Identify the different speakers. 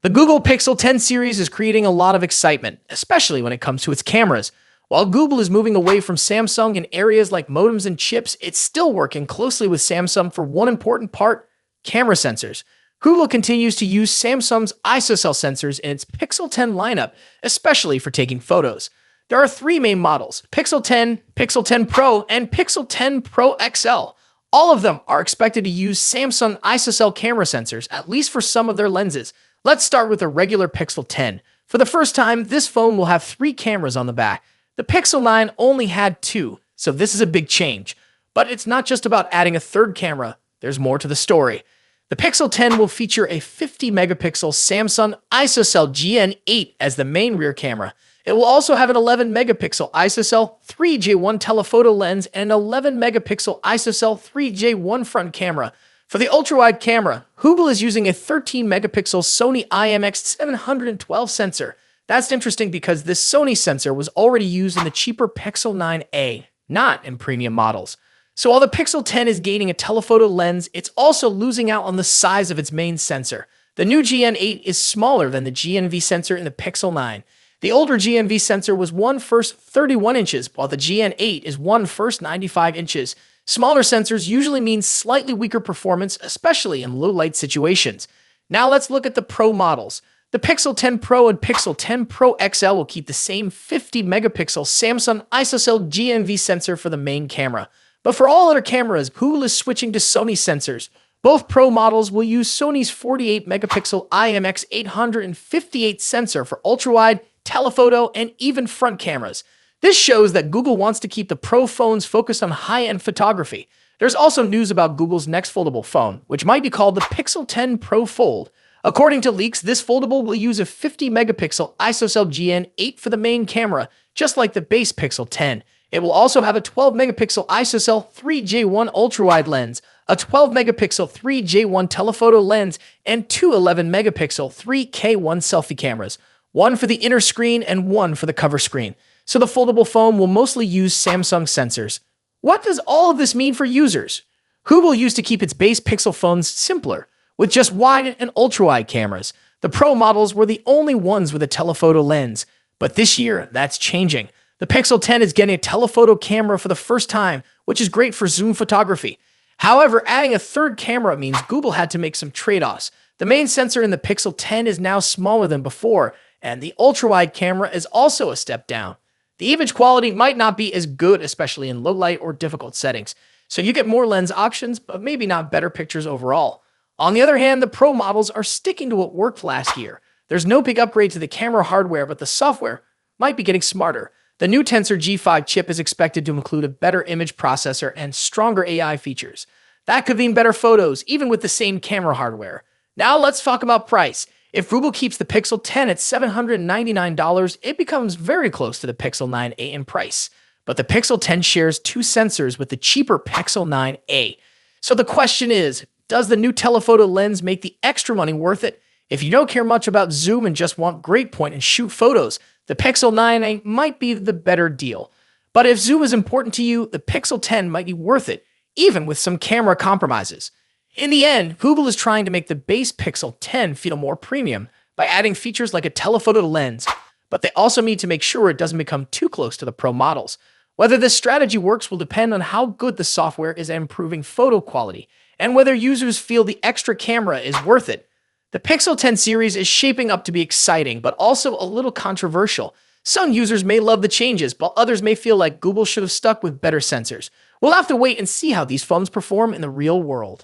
Speaker 1: The Google Pixel 10 series is creating a lot of excitement, especially when it comes to its cameras. While Google is moving away from Samsung in areas like modems and chips, it's still working closely with Samsung for one important part: camera sensors. Google continues to use Samsung's ISOCELL sensors in its Pixel 10 lineup, especially for taking photos. There are three main models: Pixel 10, Pixel 10 Pro, and Pixel 10 Pro XL. All of them are expected to use Samsung ISOCELL camera sensors, at least for some of their lenses. Let's start with a regular Pixel 10. For the first time, this phone will have three cameras on the back. The Pixel 9 only had two, so this is a big change. But it's not just about adding a third camera, there's more to the story. The Pixel 10 will feature a 50-megapixel Samsung ISOCELL GN8 as the main rear camera. It will also have an 11-megapixel ISOCELL 3J1 telephoto lens and an 11-megapixel ISOCELL 3J1 front camera. For the ultra-wide camera, Google is using a 13-megapixel Sony IMX712 sensor. That's interesting because this Sony sensor was already used in the cheaper Pixel 9a, not in premium models. So while the Pixel 10 is gaining a telephoto lens, it's also losing out on the size of its main sensor. The new GN8 is smaller than the GNV sensor in the Pixel 9. The older GNV sensor was 1/31 inches, while the GN8 is 1/95 inches. Smaller sensors usually mean slightly weaker performance, especially in low-light situations. Now let's look at the Pro models. The Pixel 10 Pro and Pixel 10 Pro XL will keep the same 50-megapixel Samsung ISOCELL GNV sensor for the main camera. But for all other cameras, Google is switching to Sony sensors. Both Pro models will use Sony's 48-megapixel IMX858 sensor for ultra-wide, telephoto, and even front cameras. This shows that Google wants to keep the Pro phones focused on high-end photography. There's also news about Google's next foldable phone, which might be called the Pixel 10 Pro Fold. According to leaks, this foldable will use a 50-megapixel ISOCELL GN8 for the main camera, just like the base Pixel 10. It will also have a 12-megapixel ISOCELL 3J1 ultra-wide lens, a 12-megapixel 3J1 telephoto lens, and two 11-megapixel 3K1 selfie cameras, one for the inner screen and one for the cover screen. So the foldable phone will mostly use Samsung sensors. What does all of this mean for users? Google used to keep its base Pixel phones simpler, with just wide and ultra-wide cameras. The Pro models were the only ones with a telephoto lens. But this year, that's changing. The Pixel 10 is getting a telephoto camera for the first time, which is great for zoom photography. However, adding a third camera means Google had to make some trade-offs. The main sensor in the Pixel 10 is now smaller than before, and the ultra-wide camera is also a step down. The image quality might not be as good, especially in low light or difficult settings, so you get more lens options, but maybe not better pictures overall. On the other hand, the Pro models are sticking to what worked last year. There's no big upgrade to the camera hardware, but the software might be getting smarter. The new Tensor G5 chip is expected to include a better image processor and stronger AI features. That could mean better photos, even with the same camera hardware. Now let's talk about price. If Google keeps the Pixel 10 at $799, it becomes very close to the Pixel 9a in price. But the Pixel 10 shares two sensors with the cheaper Pixel 9a. So the question is, does the new telephoto lens make the extra money worth it? If you don't care much about zoom and just want great point and shoot photos, the Pixel 9a might be the better deal. But if zoom is important to you, the Pixel 10 might be worth it, even with some camera compromises. In the end, Google is trying to make the base Pixel 10 feel more premium by adding features like a telephoto lens, but they also need to make sure it doesn't become too close to the Pro models. Whether this strategy works will depend on how good the software is at improving photo quality, and whether users feel the extra camera is worth it. The Pixel 10 series is shaping up to be exciting, but also a little controversial. Some users may love the changes, while others may feel like Google should have stuck with better sensors. We'll have to wait and see how these phones perform in the real world.